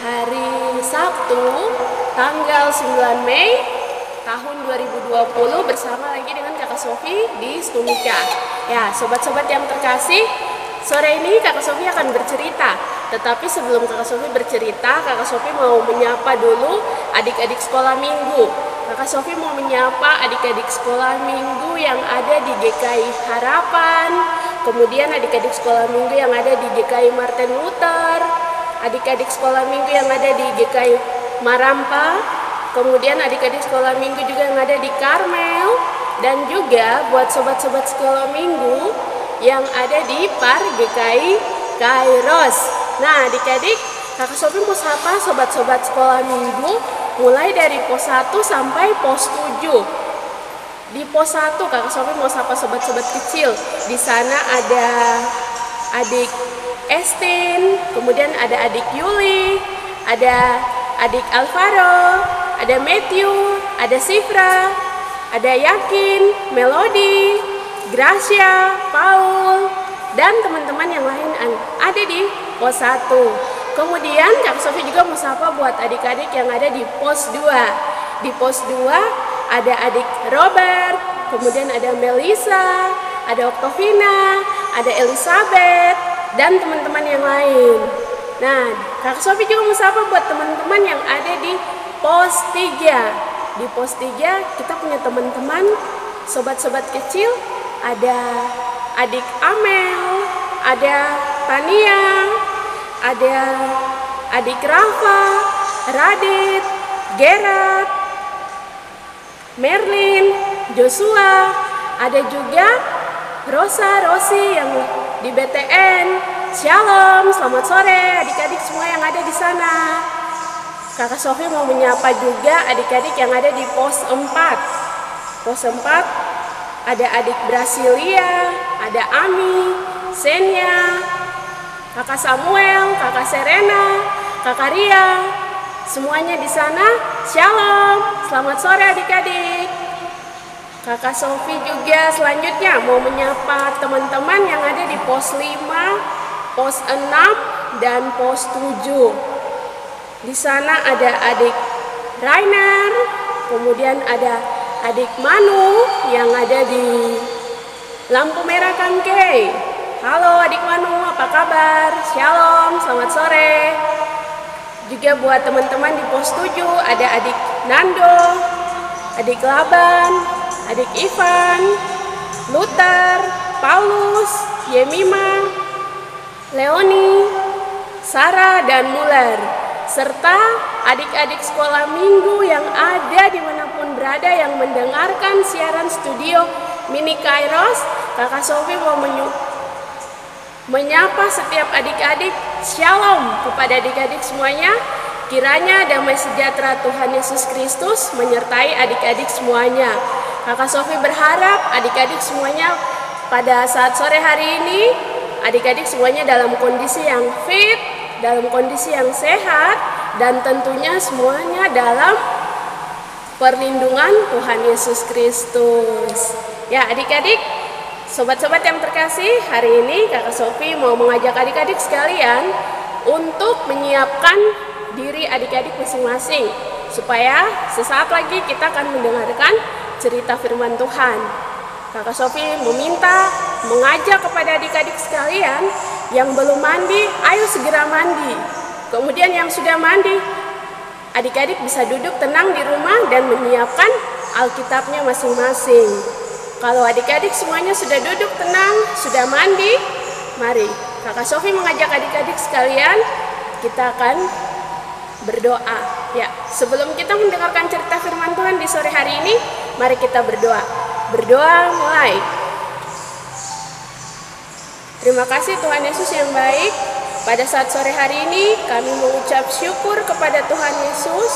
hari Sabtu tanggal 9 Mei tahun 2020 bersama lagi dengan Kakak Sofi di Stumika. Ya, sobat-sobat yang terkasih, sore ini Kakak Sofi akan bercerita. Tetapi sebelum Kakak Sofi bercerita, Kakak Sofi mau menyapa dulu adik-adik sekolah minggu. Kakak Sofi mau menyapa adik-adik sekolah minggu yang ada di GKI Harapan, kemudian adik-adik sekolah minggu yang ada di GKI Martin Luther, adik-adik sekolah minggu yang ada di GKI Marampa, kemudian adik-adik sekolah minggu juga yang ada di Karmel, dan juga buat sobat-sobat sekolah minggu yang ada di Par GKI Kairos. Nah, adik-adik, Kakak Sofi mau sapa sobat-sobat sekolah minggu mulai dari pos 1 sampai pos 7. Di pos 1 Kakak Sofi mau sapa sobat-sobat kecil. Di sana ada adik Estin, kemudian ada adik Yuli, ada adik Alvaro, ada Matthew, ada Sifra, ada Yakin, Melody, Gracia, Paul, dan teman-teman yang lain ada di pos 1. Kemudian Kak Sofi juga mau sapa buat adik-adik yang ada di pos 2. Di pos 2 ada adik Robert, kemudian ada Melissa, ada Octovina, ada Elizabeth, dan teman-teman yang lain. Nah, Kak Sofi juga mau sapa buat teman-teman yang ada di pos 3. Di pos 3 kita punya teman-teman, sobat-sobat kecil, ada adik Amel, ada Tania, ada adik Rafa, Radit, Gerard, Merlin, Joshua, ada juga Rosa, Rosi yang di BTN. Shalom, selamat sore adik-adik semua yang ada di sana. Kakak Sofi mau menyapa juga adik-adik yang ada di pos 4. Pos 4 ada adik Brasilia, ada Ami, Senya, Kakak Samuel, Kakak Serena, Kakak Ria, semuanya di sana. Shalom, selamat sore adik-adik. Kakak Sofi juga selanjutnya mau menyapa teman-teman yang ada di pos 5, pos 6, dan pos 7. Di sana ada adik Rainer, kemudian ada adik Manu yang ada di lampu merah Kangkei. Halo adik Manu, apa kabar? Shalom, selamat sore. Juga buat teman-teman di pos 7 ada adik Nando, adik Laban, adik Ivan, Luther, Paulus, Yemima, Leoni, Sarah, dan Muller, serta adik-adik sekolah minggu yang ada dimanapun berada yang mendengarkan siaran studio Mini Kairos. Kakak Sofi mau menyapa setiap adik-adik. Shalom kepada adik-adik semuanya. Kiranya damai sejahtera Tuhan Yesus Kristus menyertai adik-adik semuanya. Kakak Sofi berharap adik-adik semuanya pada saat sore hari ini, adik-adik semuanya dalam kondisi yang fit, dalam kondisi yang sehat, dan tentunya semuanya dalam perlindungan Tuhan Yesus Kristus. Ya adik-adik, sobat-sobat yang terkasih, hari ini Kakak Sofi mau mengajak adik-adik sekalian untuk menyiapkan diri adik-adik masing-masing supaya sesaat lagi kita akan mendengarkan cerita firman Tuhan. Kakak Sofi mengajak kepada adik-adik sekalian yang belum mandi, ayo segera mandi. Kemudian yang sudah mandi, adik-adik bisa duduk tenang di rumah dan menyiapkan Alkitabnya masing-masing. Kalau adik-adik semuanya sudah duduk tenang, sudah mandi, mari Kakak Sofi mengajak adik-adik sekalian, kita akan berdoa. Ya, sebelum kita mendengarkan cerita firman Tuhan di sore hari ini, mari kita berdoa. Berdoa mulai. Terima kasih Tuhan Yesus yang baik. Pada saat sore hari ini kami mengucap syukur kepada Tuhan Yesus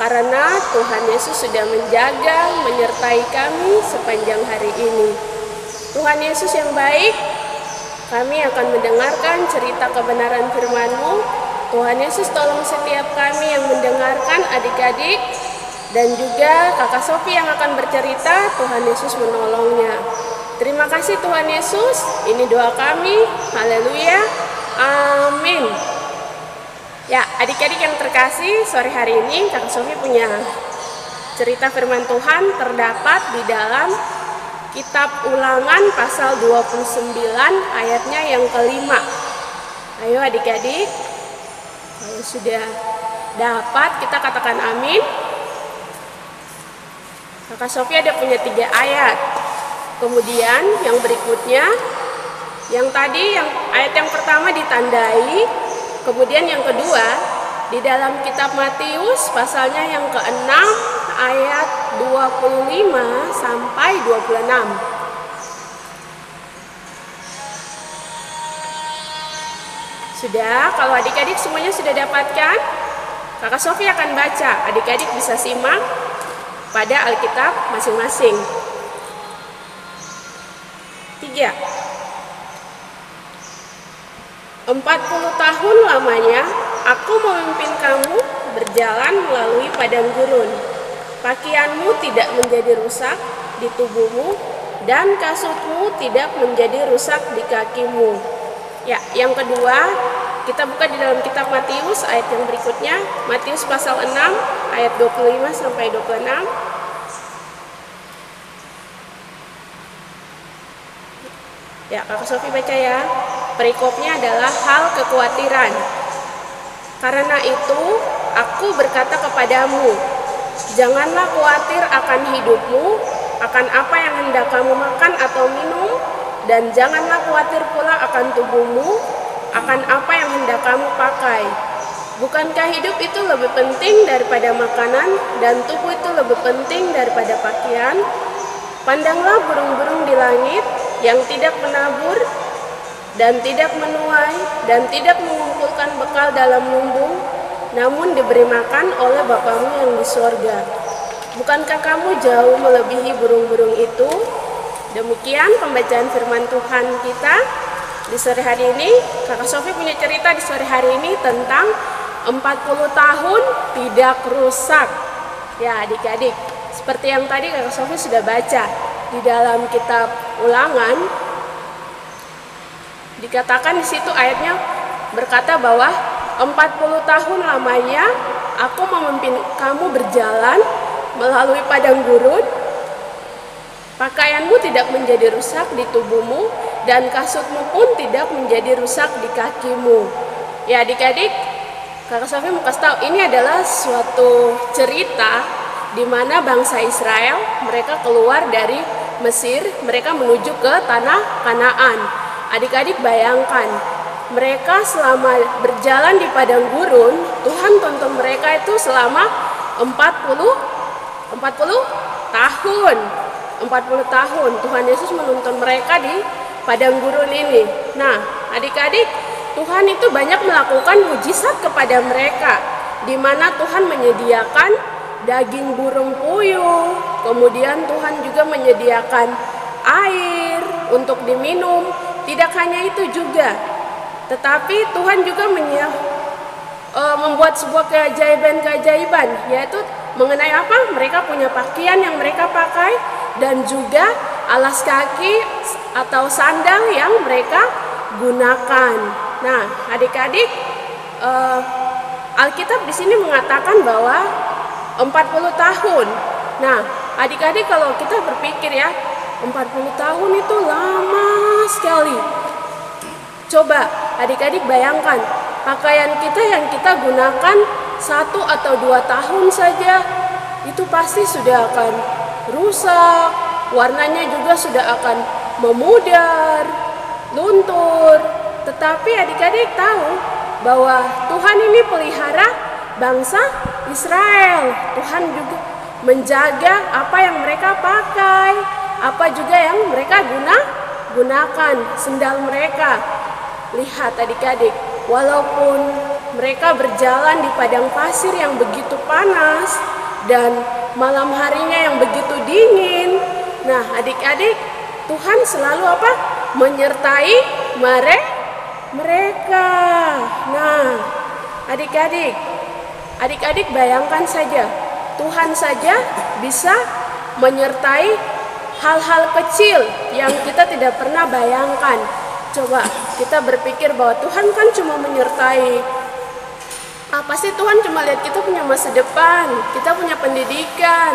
karena Tuhan Yesus sudah menjaga, menyertai kami sepanjang hari ini. Tuhan Yesus yang baik, kami akan mendengarkan cerita kebenaran firman-Mu. Tuhan Yesus tolong setiap kami yang mendengarkan, adik-adik, dan juga Kakak Sofi yang akan bercerita. Tuhan Yesus menolongnya. Terima kasih Tuhan Yesus, ini doa kami. Haleluya, amin. Ya, adik-adik yang terkasih, sore hari ini Kakak Sofi punya cerita firman Tuhan terdapat di dalam Kitab Ulangan pasal 29 ayatnya yang kelima. Ayo adik-adik, kalau sudah dapat kita katakan amin. Kakak Sofi ada punya 3 ayat. Kemudian yang berikutnya, yang ayat yang pertama ditandai. Kemudian yang kedua, di dalam kitab Matius pasalnya yang ke-6 ayat 25 sampai 26. Sudah, kalau adik-adik semuanya sudah dapatkan, Kakak Sofi akan baca. Adik-adik bisa simak pada Alkitab masing-masing. 3. 40 tahun lamanya aku memimpin kamu berjalan melalui padang gurun. Pakaianmu tidak menjadi rusak di tubuhmu dan kasutmu tidak menjadi rusak di kakimu. Ya, yang kedua, kita buka di dalam kitab Matius ayat yang berikutnya, Matius pasal 6 ayat 25 sampai 26. Ya, Kakak Sofi baca ya. Perikopnya adalah hal kekhawatiran. Karena itu, aku berkata kepadamu, janganlah khawatir akan hidupmu, akan apa yang hendak kamu makan atau minum, dan janganlah khawatir pula akan tubuhmu, akan apa yang hendak kamu pakai. Bukankah hidup itu lebih penting daripada makanan, dan tubuh itu lebih penting daripada pakaian? Pandanglah burung-burung di langit yang tidak menabur dan tidak menuai dan tidak mengumpulkan bekal dalam lumbung, namun diberi makan oleh Bapamu yang di sorga. Bukankah kamu jauh melebihi burung-burung itu? Demikian pembacaan firman Tuhan kita di sore hari ini. Kakak Sofi punya cerita di sore hari ini tentang 40 tahun tidak rusak. Ya adik-adik, seperti yang tadi Kakak Sofi sudah baca di dalam kitab Ulangan, dikatakan di situ ayatnya berkata bahwa 40 tahun lamanya aku memimpin kamu berjalan melalui padang gurun. Pakaianmu tidak menjadi rusak di tubuhmu dan kasutmu pun tidak menjadi rusak di kakimu. Ya adik-adik, Kakak Sofi mau kasih tahu, ini adalah suatu cerita di mana bangsa Israel mereka keluar dari Mesir, mereka menuju ke tanah Kanaan. Adik-adik bayangkan, mereka selama berjalan di padang gurun, Tuhan tuntun mereka itu selama 40 tahun. 40 tahun Tuhan Yesus menuntun mereka di padang gurun ini. Nah, adik-adik, Tuhan itu banyak melakukan mujizat kepada mereka, di mana Tuhan menyediakan daging burung puyuh, kemudian Tuhan juga menyediakan air untuk diminum. Tidak hanya itu juga, tetapi Tuhan juga membuat sebuah keajaiban-keajaiban, yaitu mengenai apa? Mereka punya pakaian yang mereka pakai dan juga alas kaki atau sandal yang mereka gunakan. Nah, adik-adik, Alkitab di sini mengatakan bahwa 40 tahun. Nah, adik-adik kalau kita berpikir ya, 40 tahun itu lama sekali. Coba adik-adik bayangkan, pakaian kita yang kita gunakan 1 atau 2 tahun saja, itu pasti sudah akan rusak, warnanya juga sudah akan memudar, luntur. Tetapi adik-adik tahu bahwa Tuhan ini pelihara bangsa Israel. Tuhan juga menjaga apa yang mereka pakai, apa juga yang mereka gunakan, sendal mereka. Lihat adik-adik, walaupun mereka berjalan di padang pasir yang begitu panas dan malam harinya yang begitu dingin, nah adik-adik, Tuhan selalu apa? Menyertai mereka. Nah, adik-adik bayangkan saja, Tuhan saja bisa menyertai hal-hal kecil yang kita tidak pernah bayangkan. Coba kita berpikir bahwa Tuhan kan cuma menyertai Pasti Tuhan cuma lihat kita punya masa depan, kita punya pendidikan.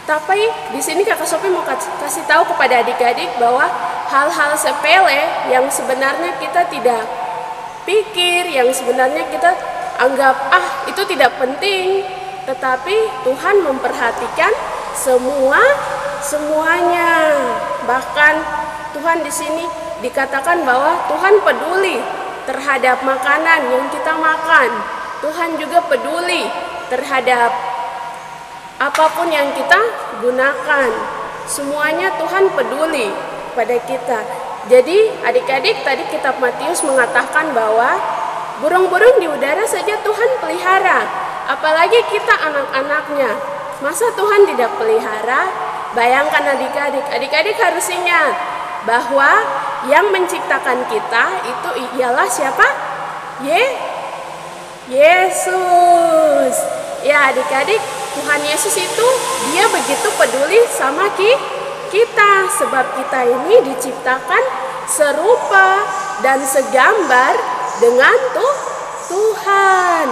Tapi di sini Kakak Sophie mau kasih tahu kepada adik-adik bahwa hal-hal sepele yang sebenarnya kita tidak pikir, yang sebenarnya kita anggap itu tidak penting, tetapi Tuhan memperhatikan semuanya. Bahkan Tuhan di sini dikatakan bahwa Tuhan peduli terhadap makanan yang kita makan. Tuhan juga peduli terhadap apapun yang kita gunakan. Semuanya Tuhan peduli pada kita. Jadi adik-adik, tadi kitab Matius mengatakan bahwa burung-burung di udara saja Tuhan pelihara, apalagi kita anak-anaknya. Masa Tuhan tidak pelihara? Bayangkan adik-adik harus ingat bahwa yang menciptakan kita itu ialah siapa? Yesus. Ya adik-adik, Tuhan Yesus itu dia begitu peduli sama kita, sebab kita ini diciptakan serupa dan segambar dengan Tuhan.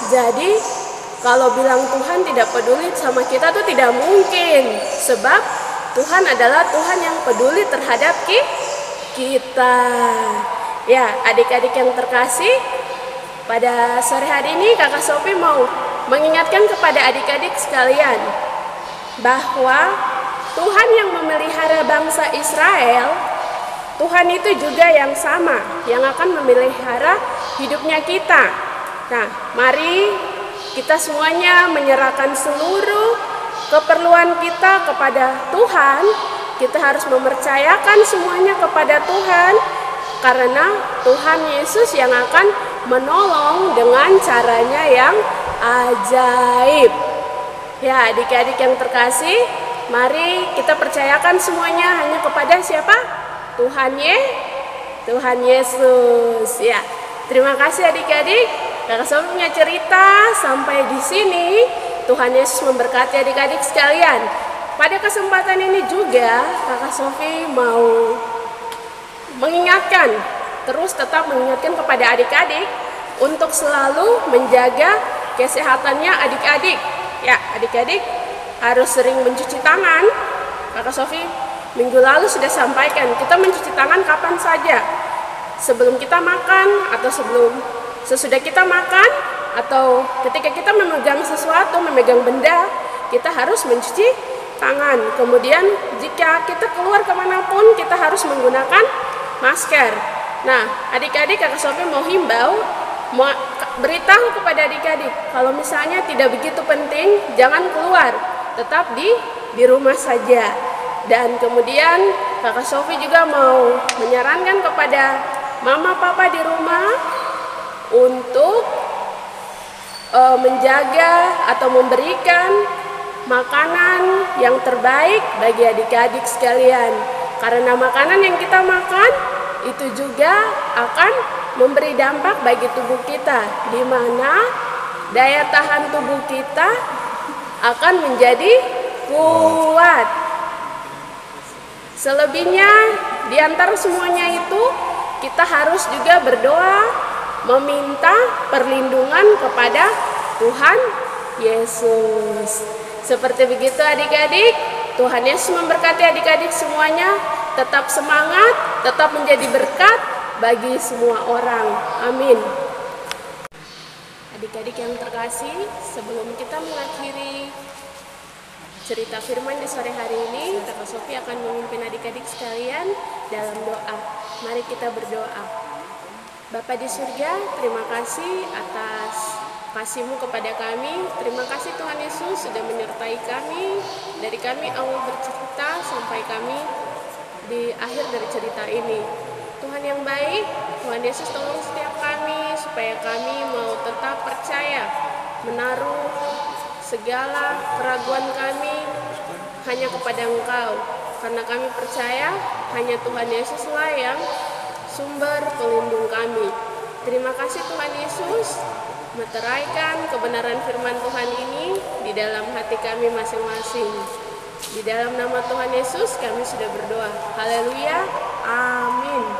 Jadi kalau bilang Tuhan tidak peduli sama kita tuh tidak mungkin, sebab Tuhan adalah Tuhan yang peduli terhadap kita. Ya, adik-adik yang terkasih, pada sore hari ini Kakak Sophie mau mengingatkan kepada adik-adik sekalian bahwa Tuhan yang memelihara bangsa Israel, Tuhan itu juga yang sama yang akan memelihara hidupnya kita. Nah, mari kita semuanya menyerahkan seluruh keperluan kita kepada Tuhan. Kita harus mempercayakan semuanya kepada Tuhan, karena Tuhan Yesus yang akan menolong dengan caranya yang ajaib. Ya, adik-adik yang terkasih, mari kita percayakan semuanya hanya kepada siapa? Tuhan Yesus. Ya, terima kasih adik-adik. Kakak Sophie punya cerita sampai di sini. Tuhan Yesus memberkati adik-adik sekalian. Pada kesempatan ini juga Kakak Sophie mau mengingatkan, terus tetap mengingatkan kepada adik-adik untuk selalu menjaga kesehatannya adik-adik. Ya, adik-adik harus sering mencuci tangan. Kakak Sophie minggu lalu sudah sampaikan, kita mencuci tangan kapan saja. Sebelum kita makan atau sesudah kita makan, atau ketika kita memegang sesuatu, memegang benda, kita harus mencuci tangan. Kemudian jika kita keluar kemanapun, kita harus menggunakan masker. Nah, adik-adik Kakak Sophie mau himbau, mau beritahu kepada adik-adik, kalau misalnya tidak begitu penting, jangan keluar, tetap di rumah saja. Dan kemudian Kakak Sophie juga mau menyarankan kepada mama papa di rumah untuk menjaga atau memberikan makanan yang terbaik bagi adik-adik sekalian. Karena makanan yang kita makan itu juga akan memberi dampak bagi tubuh kita, di mana daya tahan tubuh kita akan menjadi kuat. Selebihnya di antara semuanya itu kita harus juga berdoa, meminta perlindungan kepada Tuhan Yesus. Seperti begitu adik-adik, Tuhan Yesus memberkati adik-adik semuanya. Tetap semangat, tetap menjadi berkat bagi semua orang. Amin. Adik-adik yang terkasih, sebelum kita mengakhiri cerita firman di sore hari ini, Kakak Sophie akan memimpin adik-adik sekalian dalam doa. Mari kita berdoa. Bapa di surga, terima kasih atas kasih-Mu kepada kami. Terima kasih Tuhan Yesus sudah menyertai kami, dari kami awal bercerita sampai kami di akhir dari cerita ini. Tuhan yang baik, Tuhan Yesus tolong setiap kami supaya kami mau tetap percaya, menaruh segala keraguan kami hanya kepada Engkau, karena kami percaya hanya Tuhan Yesuslah yang sumber pelindung kami. Terima kasih Tuhan Yesus, meteraikan kebenaran firman Tuhan ini di dalam hati kami masing-masing. Di dalam nama Tuhan Yesus kami sudah berdoa. Haleluya. Amin.